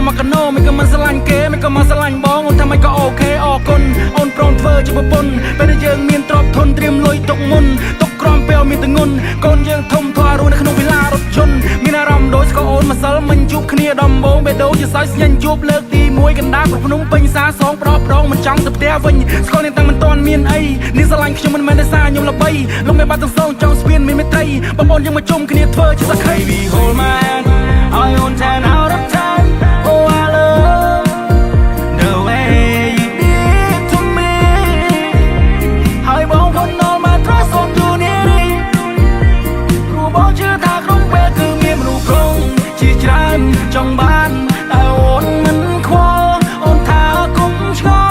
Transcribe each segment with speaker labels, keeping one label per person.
Speaker 1: มากโนไม่ก็มันสลังเกไม่ก็มาสลังบ้องทำไมก็โอเคออกคนโอนโปรนเฟอร์จะปนไปได้ยังเมียนตรอบทนเตรียมลอยตกมุนตกกรอมเปลวมีแต่งุนก้นยังทมทวารุในขนมเวลารถชนมีนารำโดยสก็โอนมาสลมันจุบขณีดำโบงเบโดจะซอยยันจุบเลิกตีมวยกันดากับพนุ่มเป็นสาสองปลอบร้องมันจังสับเดียวิญสก็ในตังมันตอนเมียนไอนี่สลังคือมันไม่ได้ซายมละใบลงไปบ้านตั้งสองจังสเปียนไม่ไตบางบอลยังมาจมขณีเธอจะสักใครบีโฮลมาI own 10 out of 10 Oh I love the way you did to me ให้บอกคนนอนมาทรส่งอยู่นี่ครูบอกชื่อทางน้องเปคือเมียมรูปรงชี้จันจังบ้านแต่โอนมันควอโอนทาคุ้มชอ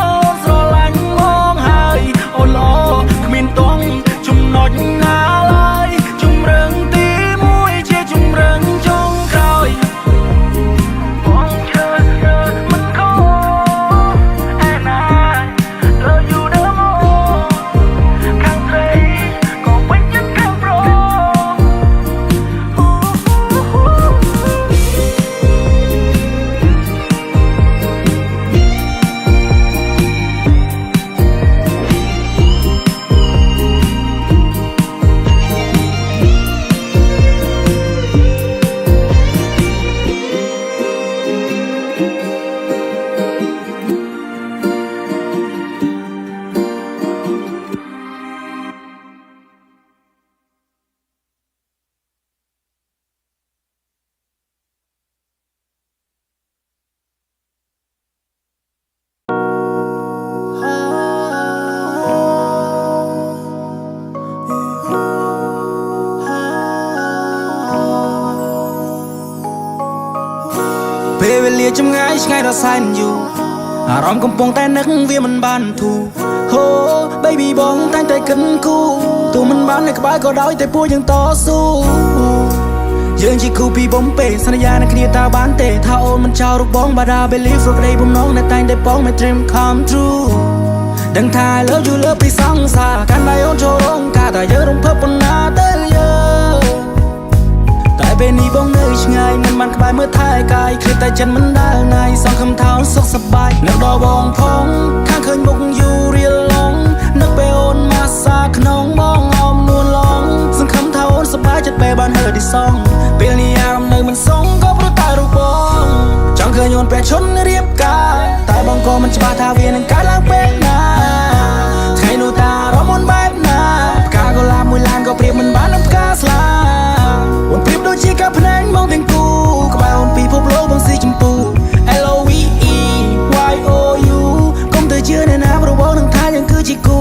Speaker 1: สโลลังมองหายโอนล้อขมิ้นตรงจุ่มหนอดนาลายจุ่มเริงตีมวยเชี่ยจุ่มเริงจงคอยពេលវេលាចម្ងាយឆ្ងាយដល់សែនយូរអារម្មណ៍កំពុងតែនឹកវាមិនបានធូរហូ baby បងតែងតែគិតគូរទោះមិនបាននៅក្បែរក៏ដោយតែពួកយើងតស៊ូយើងជាគូពីបំពេសន្យានឹងគ្នាតើបានទេថាអូនមិនចោលរូបបងបាដា believe រកដីបំណងនៅតែងតែបង my dream come true ដឹងថា I love you លើពីសង្សារកាន់តែអូនចូលរងការតែយើងរំភើបប៉ុណ្ណាទៅយើងតែពេលនេះបងនៅឆ្ងាយមិនបានក្បែរមើលថែកាយឃ្លាតតែចិត្តមិនដែលណាយសងខំថោសុខសប្បាយនៅដល់បងផងខាងឃើញមុខយូររៀលឡងនឹកពេលអូនមកសាក្នុងបងអមនួនឡងសង្ឃឹមថាអូនសប្បាយចិត្តពេលបានហឺឌីសងពេលនេះអារម្មណ៍នៅមិនសងក៏ព្រោះតែរូបបងចង់ឃើញអូនព្រះឈុនរៀបការតែបងក៏មិនច្បាស់ថាវានឹងកើតឡើងពេលណាថ្ងៃនោះតារមអូនបែបណាផ្កាកុលាបមួយឡានក៏ព្រៀបមិនបាននឹងផ្កាស្លាអូនព្រៀបដូចជាការភ្នែកមកទាំងគូក្បែរអូនពីភពលោកបងស៊ីចម្ពូ LOVE YOU កុំទៅជឿអ្នកណាព្រោះបងនឹងថាយើងគឺជាគូ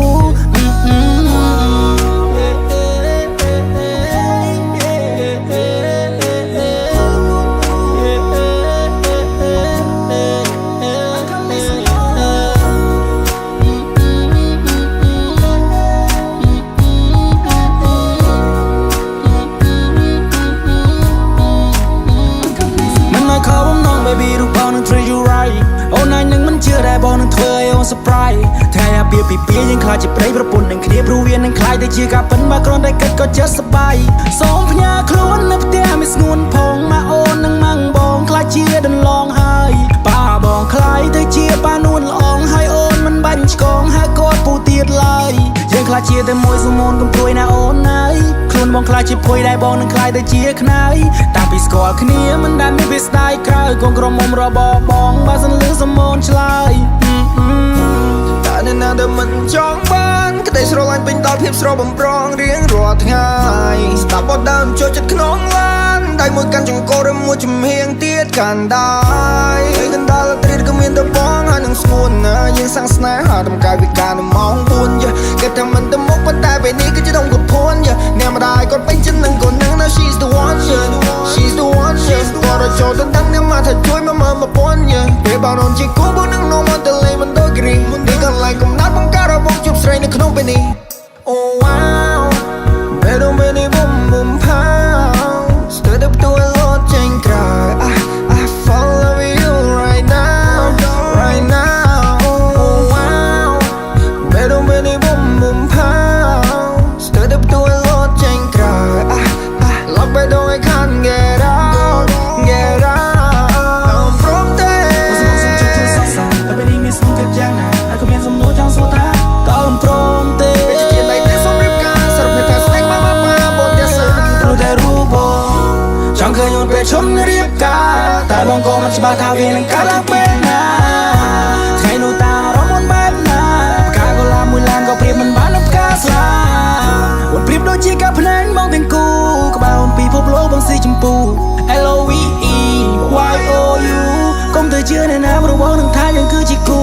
Speaker 1: បងនឹងធ្វើឲ្យអូន surprise ថ្ងៃអាពាហ៍ពិពាហ៍យើងខ្លាចជាប្តីប្រពន្ធនឹងគ្នាព្រោះវានឹងខ្លាចទៅជាការពិនបើគ្រាន់តែគិតក៏ចិត្តសប្បាយសូមផ្ញើខ្លួននៅផ្ទះមិនស្ងួនផងមកអូននឹងម៉ាំងបងខ្លាចជាដន្លងហើយប៉ាបងខ្លាយទៅជាប៉ានួនល្អងហើយអូនមិនបាញ់ឆ្កងហើយគាត់ពូទៀតឡើយយើងខ្លាចជាតែមួយសុំអូនកុំព្រួយណាអូនហើយខ្លួនបងខ្លាចជាភួយដែរបងនឹងខ្លាយទៅជាខ្នើយតាំងពីស្គាល់គ្នាមិនដែលមានវាស្ដាយក្រៅកូនក្រុមមុំរបស់បងបើសិនលឺសុំអូនឆ្លើយតែអ្នកណាដែលមិនចង់បានក្តីស្រឡាញ់ពេញដល់ភាពស្រស់បំប្រងរៀងរាល់ថ្ងៃស្ដាប់បទដើមចូលចិត្តក្នុងឡានដៃមួយកាន់ចង្កូតឬមួយជំហៀងទៀតកាន់ដែរកណ្ដាលត្រៀតក៏មានតែបងហើយនឹងស្ងួនណាយើងសាំងស្នេហាតម្កាយវិការនៅម៉ោង4យគេថាមិនទៅមុខប៉ុន្តែពេលនេះគឺជាដងកពួនអ្នកម្ដាយគាត់ពេញចិត្តនឹងកូននឹង now she's the one she's the one គាត់រចូលទៅដឹងអ្នកមកថាជួយមកមើលមកពន់ពេលបងអូនជាគូបងនឹងនោមមកទៅលេងមិនដូចគ្រីនេះកន្លែងកំណត់បង្ការរបស់ជួបស្រីនៅក្នុងពេលនេះ Oh wow Pero me ni boom boom pow Stood up to a lot change cry I fall in love with you right now Right now Oh wow Pero me ni boom boom pow Stood up to a lot change cry Lock by door I can't get out Get out I'm broke there เคยโยนไปชนเรียบกาแต่บางก็มันจะบาทาเวียนกาลักเป็นนาใครดูตาเราบนแบบนากาก็ลามือลานก็เปรียบมันบ้านน้ำกาสลาวันเปรียบโดยจีกับพนันมองเป็นกูก็บ่าวปีพบโลกบางสีชมพู LOVE YOU ก้มเธอเชื่อในน้ำระวังหนึ่งท้ายยังคือจีกู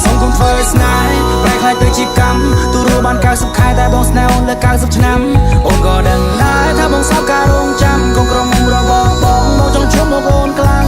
Speaker 1: ส่งคง first night แปลกคล้ายตัวจีกรรมตัวรู้บ้านกาสุดขายแต่บองสแนลและกาสุดน้ำโอนก็ดังได้ถ้าบองสาวการงจำคงกระมุงระบองบองมองจงชุ่มมองโอนกลาง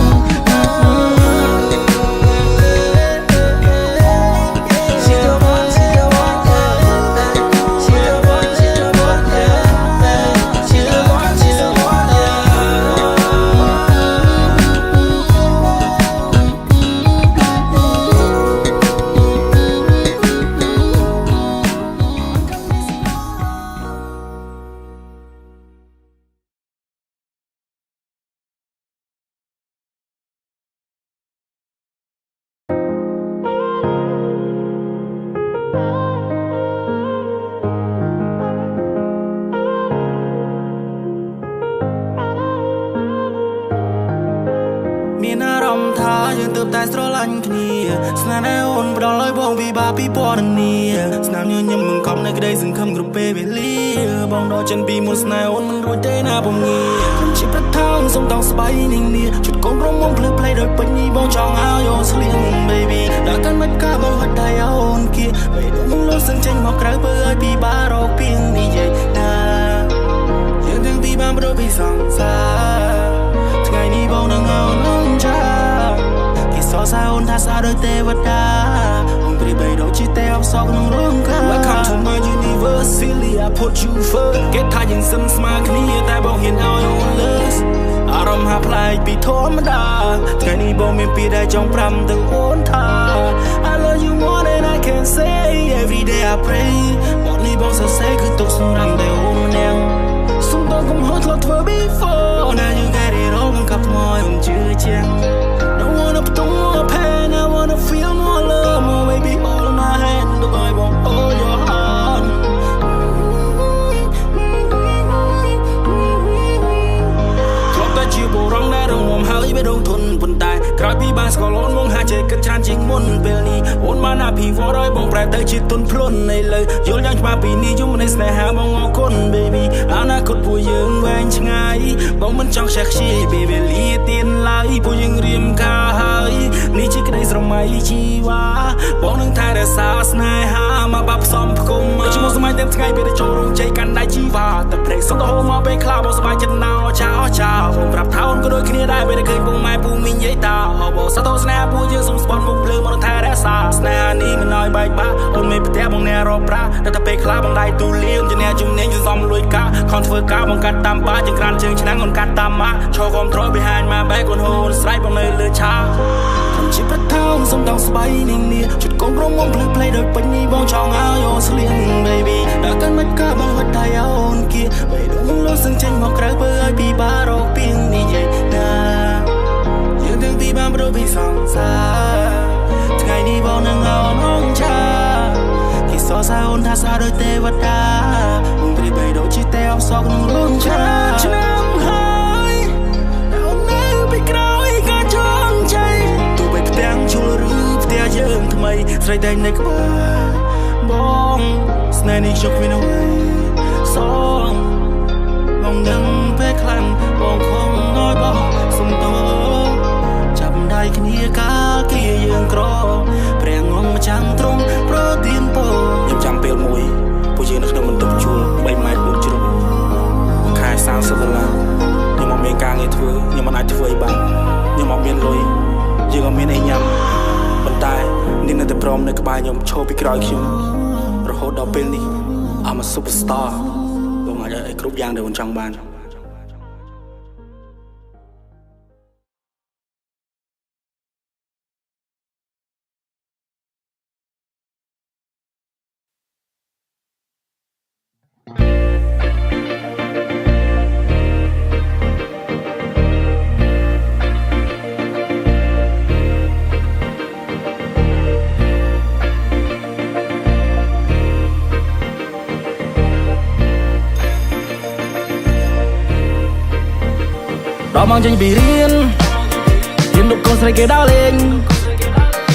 Speaker 1: មានអារម្មណ៍ថាយើងទើបតែស្រឡាញ់គ្នាស្នេហ៍អូនផ្ដល់ឲ្យបងពីបាពីពណ៌នាស្នាមញញឹមបង្កប់នៅក្តីសង្ឃឹមគ្រប់ពេលវេលាបងដកចិនពីមុនស្នេហ៍អូនមិនរួចទេណាបងងាខ្ញុំជាប្រថោងសុំតង់ស្បៃនាងនាជុតកូនរំមុំភ្លឺផ្លេដោយពេញនេះបងចង់ឲ្យអូនស្លៀង baby ដល់កាន់មិនកាបងហត់ដៃអូនគៀពេលនោះมึงលោសឹងចេញមកក្រៅបើឲ្យពីបារកពីងនិយាយណាយើងទាំងពីរបានប្រពីសងសាថ្ងៃនេះបងនឹងអូនគេសរសើរអូនថាស្អាតដូចទេវតាអូនព្រីបីដូចជាទេអបសក់ក្នុងរោងការ Welcome to my universe silly I put you first គេថាយើងសឹមស្មើគ្នាតែបងហ៊ានឲ្យអូនលើសអារម្មណ៍ហាក់ប្លែកពីធម្មតាថ្ងៃនេះបងមានពីដែលចង់ប្រាំទៅអូនថា I love you more than I can say every day I pray បងនេះបងសរសេរគឺទុកសម្រាប់តែអូនម្នាក់សុំតកុំហត់ធ្លាប់ធ្វើ before now you got it all បង្កាប់ថ្មឲ្យអូនជឿជាង Don't wanna put on more pain I wanna feel more love more baby all in my hand ទុកឲ្យបង all your heart ធ្លាប់តែជាបុរសដែលរងមហើយបេះដូងធន់ប៉ុន្តែក្រោយពីបានស្គាល់អូនមកហាក់ចេះគិតច្រើនជាងមុនពេលនេះអូនបានអភិវឌ្ឍឲ្យបងប្រែទៅជាទុនភ្លុនឥឡូវយល់យ៉ាងច្បាស់ពីនេះយំនៃស្នេហាបងអរគុណ baby អនាគតពួកយើងវែងឆ្ងាយបងមិនចង់ខ្ជះខ្ជាយពេលវេលាទៀនឡើយពួកយើងរៀមការហើយនេះជាក្តីស្រមៃជីវ៉ាបងនឹងថែរក្សាស្នេហាមកបាប់ផ្សំផ្គុំជាមួយសម័យទាំងថ្ងៃពេលចូលរោងជ័យកាន់ដៃជីវ៉ាតែព្រេកសុំទៅហូរមកពេលខ្លះបងសប្បាយចិត្តណាស់ចោចោបងប្រាប់ថាអូនក៏ដូចគ្នាដែរពេលឃើញបងម៉ែពូមីងនិយាយតាបងសាទរស្នេហ៍ពួកយើងសុំស្បន់មុខភ្លើងមកថែរក្សាស្នេហានេះមិនឲ្យបែកបាក់អូនមិនផ្ទះបងអ្នករកប្រាក់តែពេលខ្លះបងដៃទូលាវជាអ្នកជំនាញសំលួយកាខំធ្វើការបងកាត់តាមបាចង្ក្រានជើងឆ្នាំងអូនកាត់តាមម៉ាក់ឈរគ្រប់ត្រយ behind my back អូនហូនស្រ័យបងនៅលើឆាខ្ញុំជាប្រថោងសុំតង់ស្បៃនាងនាជុតកូនរំមុំភ្លឺផ្លេដោយពេញនេះបងចង់ឲ្យអូនស្លៀង baby ដល់កាន់មិនកាបងហត់ដៃអូនគៀបីដូចมึงលោសឹងចេញមកក្រៅបើឲ្យពីបារកពីងនិយាយណាយើងទាំងពីរបានប្រពីសងសាថ្ងៃនេះបងនឹងអូនអងចាគេសរសើរអូនថាស្អាតដូចទេវតាអូនព្រីបីដូចជាទេអបសក់ក្នុងរោងចាឆ្នាំហើយអូននៅពីក្រោយក៏ចង់ใจទោះបីផ្ទាំងជួលឬផ្ទះយើងថ្មីស្រីតែនៅក្បែរបងស្នេហ៍នេះខ្ញុំគ្មានអ្វីសងបងដឹងពេលខ្លាំងបងខំឲ្យបងសុំតោចាប់ដៃគ្នាកាលគៀយើងក្រព្រះងងម្ចាំងត្រង់ប្រទានពរខ្ញុំចាំពេលមួយពួកយើងនៅក្នុងបន្ទប់ជួល3ម៉ែត្រ4ជ្រុងខែ$30ខ្ញុំអត់មានការងារធ្វើខ្ញុំមិនអាចធ្វើអីបានខ្ញុំអត់មានលុយយើងអត់មានអីញ៉ាំប៉ុន្តែនាងនៅតែព្រមនៅក្បែរខ្ញុំឈរពីក្រោយខ្ញុំរហូតដល់ពេលនេះ I'm a superstar បងអាចឲ្យគ្រប់យ៉ាងដែលបងចង់បាន ដល់មកចេញពីរៀនលុបកូនស្រីគេដើរលេង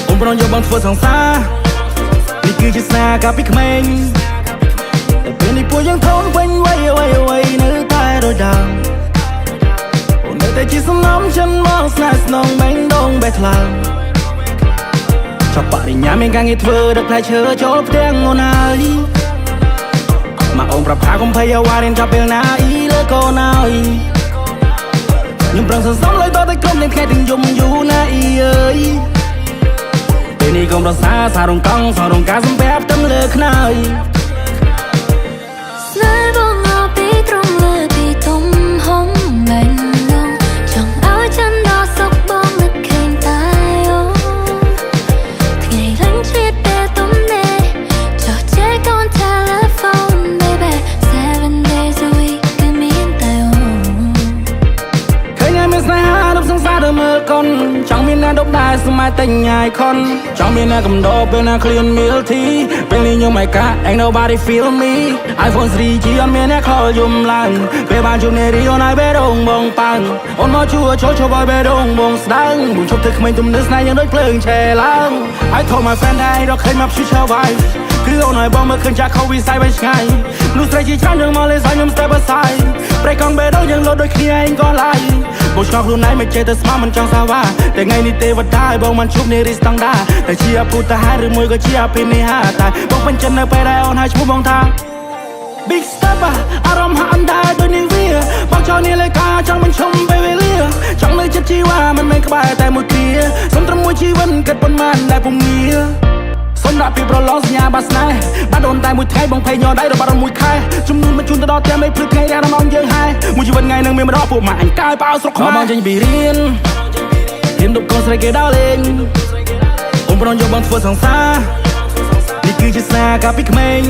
Speaker 1: អូនប្រងយកបងធ្វើសង្សារនេះគឺជាស្នាកាលពីក្មេងតែពេលនេះពួកយើងធំវិញវ័យនៅតែដូចដើមអូននៅតែជាសំណំចិនមកស្នេហ៍ស្នងបេងដងបេះថ្លើមចាប់បរិញ្ញាមានការងារធ្វើដឹកផ្លែឈើចូលផ្ទាំងអូនហើយមកអូនប្រាប់ថាកុំភ័យអ្វីរៀនចាប់ពេលណាអ៊ីលើកូនហើយខ្ញុំប្រឹងសន្សំលុយតតែក្រុមនឹងថ្ងៃទាំងយំយូរណាអ៊ីអើយពេលនេះកុំរសាសារងកង់សារងការសំបែបទាំងលើខ្នើយ
Speaker 2: ស្នេហ៍បងមកពីត្រង់លើពីទុំហុំលែងនងចង់ឲ្យចិនដល់សុខបងនឹកឃើញតែអូថ្ងៃឡើងជ្រៀតពេលទុំនេះចោះជែកកូន telephone baby 7 days a week គឺមានតែអូ
Speaker 1: ឃើញមានស្នេហាដល់សង្សារដល់មើលកូនចង់មានអ្នកដប់ដែរសម័យតែញ៉ាយខុនចង់មានអ្នកកំដរពេលណាឃ្លានមីលធីពេលនេះខ្ញុំឯកា ain't nobody feel me iPhone 3G អត់មានអ្នកខលយំឡើងពេលបានជួបនារីអូនឲ្យបេះដូងបងប៉ាំងអូនមកជួចូលឲ្យបេះដូងបងស្ដាងមួយជប់ទៅក្មេងទំនើបស្នេហ៍យ៉ាងដូចភ្លើងឆេឡើង I told my friend ថារកឃើញមក future wife គឺអូនឲ្យបងមើលឃើញចាក់ខូវីសៃបៃឆ្ងាយនោះស្រីជាច្រើនយើងមកលេងសាយខ្ញុំ step aside ប្រេកកង់បេះដូងយើងលោតដូចគ្នាឯងក៏ឡាយបងឆ្ងល់ខ្លួនឯងមិនចេះទៅស្មានមិនចង់សាវ៉ាតែថ្ងៃនេះទេវតាឲ្យបងមិនជួបនារីស្តង់ដាតែជាអពុតហាឬមួយក៏ជាអភិនិហាតែបងពេញចិត្តនៅពេលដែលអូនឲ្យឈ្មោះបងថា Big step អារម្មណ៍ហាក់អណ្ដាតដូចនាងវាបងចង់នេះលេខការចង់បញ្ឈុំពេលវេលាចង់លើចិត្តជីវ៉ាមិនមែនក្បែរតែមួយគ្រាសុំត្រឹមមួយជីវិតគិតប៉ុន្មានដែលពុំងារសុំដាក់ពីប្រឡងសញ្ញាបាស្នេហ៍បានអូនតែមួយថ្ងៃបងភ័យញ័រដៃរបស់មួយខែជំនួនមកជូនទៅដល់ទាំងមេព្រឹកថ្ងៃរះរំងយើងហែមួយជីវិតថ្ងៃនឹងមានម្ដងពួកម៉ាក់អញកាយបោស្រុកខ្មែរបងចេញពីរៀនលុបកូនស្រីគេដើរលេងអូនប្រងយកបងធ្វើសង្សារនេះគឺជាស្នេហ៍កាលពីក្មេង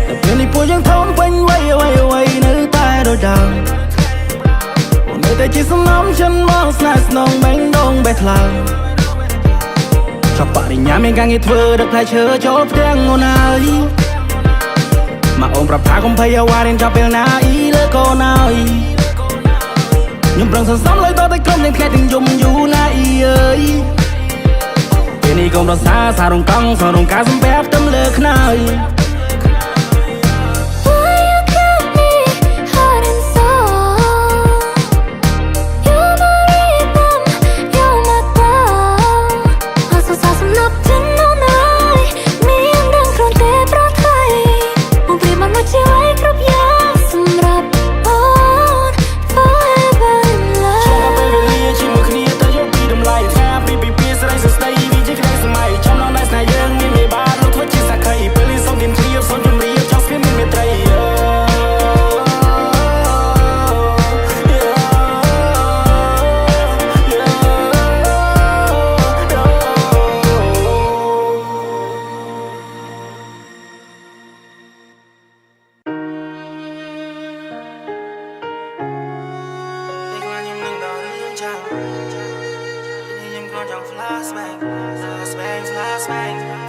Speaker 1: តែពេលនេះពួកយើងធំវិញវ័យនៅតែដូចដើមអូននៅតែជាសំណំចិនមកស្នេហ៍ស្នងបេងដងបេះថ្លើមចាប់បរិញ្ញាមានការងារធ្វើដឹកផ្លែឈើចូលផ្ទាំងអូនហើយមកអូនប្រាប់ថាកុំភ័យអ្វីរៀនចាប់ពេលណាអ៊ីលើកូនហើយខ្ញុំប្រឹងសន្សំលុយតតែក្រុមនឹងថ្ងៃទាំងយំយូរណាអ៊ីអើយពេលនេះកុំរសាសារងកង់សារងការសំបែបទាំងលើខ្នើយ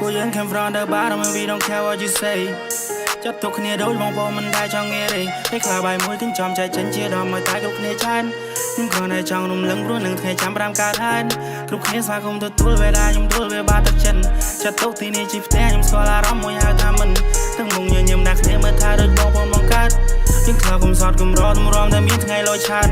Speaker 1: ពួកយើង came from the bottom and we don't care what you say ចាត់ទុកគ្នាដូចបងប្អូនមិនដែលចង់ងារទេពេលខ្លះបាយមួយគឹងចំចែកចិនជាដល់មកតែគ្រប់គ្នាចានខ្ញុំគ្រាន់តែចង់រំលឹងព្រោះនឹងថ្ងៃចាំ5កើតហើយគ្រប់គ្នាស្វាគមន៍ទទួលវេលាខ្ញុំដួលវាបាត់ទឹកចិនចាត់ទុកទីនេះជាផ្ទះខ្ញុំស្គាល់អារម្មណ៍មួយហៅថាមិនទាំងមុខញញឹមដាក់គ្នាមើលថាដូចបងប្អូនបង្កើតយើងខ្លោកុំសតកំរតម្រាំតែមានថ្ងៃលយឆាត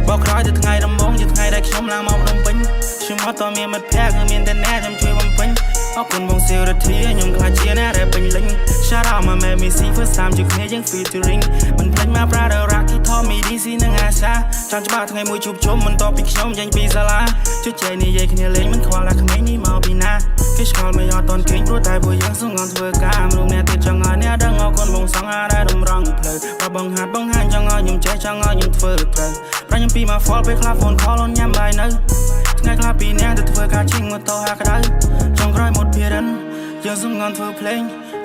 Speaker 1: បោកក្រោយទៅថ្ងៃដំបូងជាថ្ងៃដែលខ្ញុំឡើងមកភ្នំពេញខ្ញុំអត់តមានមិត្តភក្តិគឺមានតែអ្នកខ្ញុំជួយបំពេញអរគុណបងសិរធាខ្ញុំខ្លាចជាអ្នកដែលពេញលេញ Shout out my man Missy first time ជួបគ្នាយើង featuring មិនភ្លេចមកប្រាដរ៉ាគីថតមី DC និងអាសាចង់ច្បាស់ថ្ងៃមួយជួបជុំមិនតបពីខ្ញុំចេញពីសាលាជជែកនិយាយគ្នាលេងមិនខ្វល់ថាក្មេងនេះមកពីណាគេឆ្ងល់មិនអត់តន់គេងព្រោះតែពួកយើងសងងធ្វើការមនុស្សអ្នកទៀតចង់ឲ្យអ្នកដឹងអរគុណបងសងអារតម្រង់ផ្លូវបើបងហាត់បងហាញចង់ឲ្យខ្ញុំចេះចង់ឲ្យខ្ញុំធ្វើត្រូវប្រាខ្ញុំពីមក fall ពេលខ្លះ phone call អូនញ៉ាំបាយនៅថ្ងៃខ្លះពីអ្នកទៅធ្វើការជិះម៉ូតូហាក្តៅចង់ក្រោយមុតភារិនយើងសងងធ្វើភ្លេង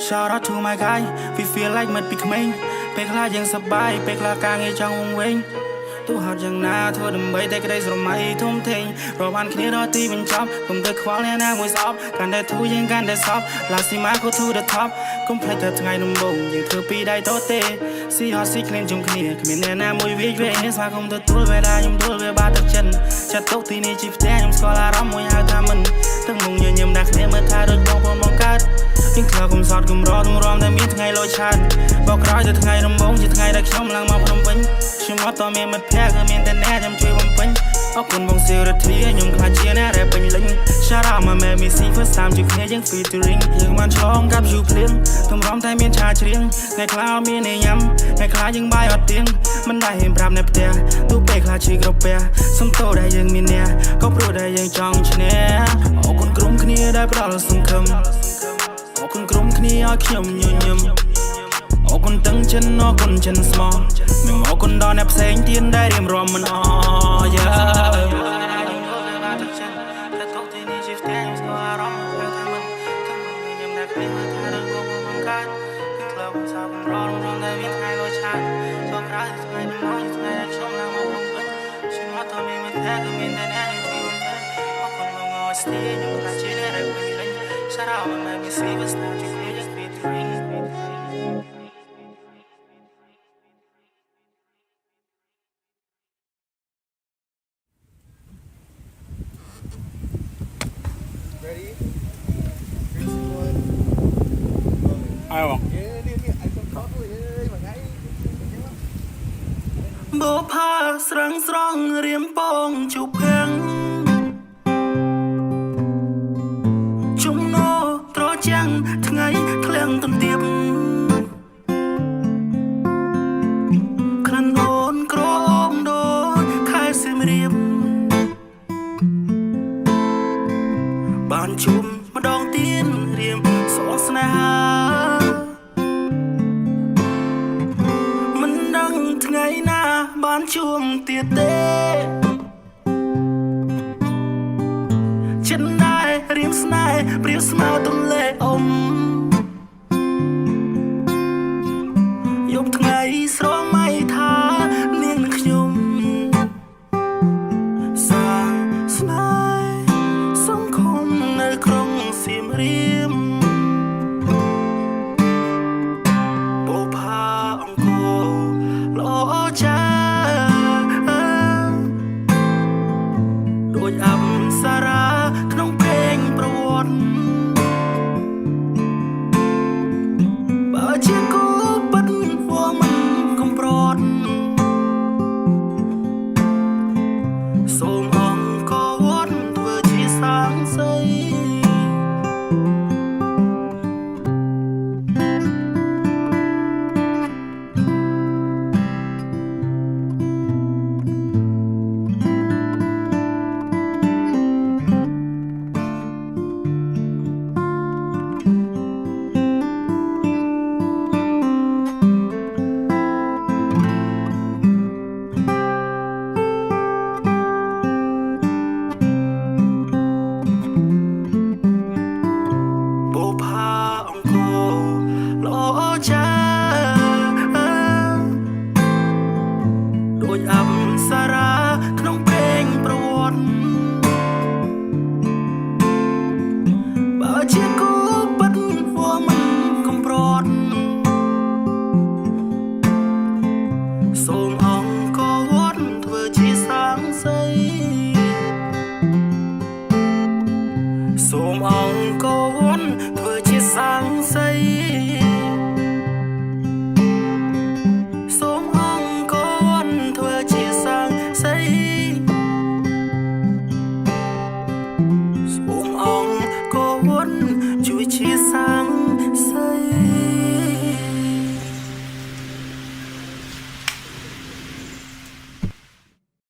Speaker 1: Shout out to my guy we feel like មិត្តពីក្មេងពេលខ្លះយើងសប្បាយពេលខ្លះការងារចង់វង្វេង ទូហត់យ៉ាងណាធ្វើដើម្បីតែក្តីស្រមៃធំធេងរាប់បានគ្នាដល់ទីបញ្ចប់កុំទៅខ្វល់អ្នកណាមួយស្អប់កាន់តែធូរយើងកាន់តែសប់ Last time I go to the top កុំភ្លេចតែថ្ងៃដំបូងយើងធ្វើពីដៃតទេស៊ីហត់ស៊ីគ្លៀនជុំគ្នាគ្មានអ្នកណាមួយវាយវិញស្វាគមន៍ទទួលពេលដែរខ្ញុំដួលវាបាត់ទឹកចិត្តចាត់ទុកទីនេះជីផ្ទះខ្ញុំស្គាល់អារម្មណ៍មួយហៅថាមិនទឹកមុងញញឹមដាក់គ្នាមើលថាដូចបងប្អូនបងកើតយើងខ្លោកុំសតកុំរត់កុំរំតែមានថ្ងៃលោឆាតបោកក្រោយទៅថ្ងៃដំបូងជាថ្ងៃដែលខ្ញុំឡើងមកភ្នំពេញខ្ញុំអត់តមានមិត្តភក្តិគឺមានតែអ្នកខ្ញុំជួយបំពេញអរគុណបងសិរិទ្ធាខ្ញុំខ្លាចជាអ្នកដែលពេញលេញ Shout out my man Missy first time ជួបគ្នាយើង featuring យើងបានឆ្លងកាប់យូរភ្លៀងទម្រាំតែមានឆាច្រៀងថ្ងៃខ្លះមានញ៉ាំថ្ងៃខ្លះយើងបាយអត់ទៀងមិនដែលហ៊ានប្រាប់នៅផ្ទះទូពេលខ្លះឈឺក្រពះសំតោដែលយើងមានអ្នកក៏ព្រោះដែលយើងចង់ឈ្នះអរគុណក្រុមគ្នាដែលផ្ដល់សង្ឃឹមអរគុណក្រុមគ្នាឲ្យខ្ញុំញញឹមអរគុណទាំងចិនអរគុណចិនស្មោះខ្ញុំអរគុណដល់អ្នកផ្សេងទៀតដែលរៀបរាប់មិនអស់យ៉ាShout out my man, Missy, first time you play just featuring.
Speaker 3: Ready? 3, 2, 1.
Speaker 1: Ai không?
Speaker 3: Anh không khó thôi ơi, mà ngay.
Speaker 1: បោផាស្រងស្រងរៀមពងជុភាំងជំនោត្រចាំងថ្ងៃក្លៀងទន្ទាបក្លិនអូនក្រអូមដូចខែសៀមរាបបានជុំម្ដងទៀតរៀមសរស្នេហាមិនដឹងថ្ងៃណាបានជួបទៀតទេចិនដែររៀមស្នេហ៍ព្រាវស្មៅទន្លេអមយកថ្ងៃស្រមៃថានាងនឹងខ្ញុំសាងស្នេហ៍សង្គមនៅក្រុងសៀមរាបបោផាអង្គរល្អចាដូចអប្សរាក្នុងពេងប្រវត្តិបើជាគូពិតវងមិនកំប្រត់សូមអង្គវត្តធ្វើជាសាងសីដូចអប្សរាក្នុងពេងប្រវត្តិបើជាគូពិតវងមិនកំប្រត់សូមអង្គវត្តធ្វើជាសាងសីសូមអង្គវត្តធ្វើជាសាងសីជួយជាសាងសី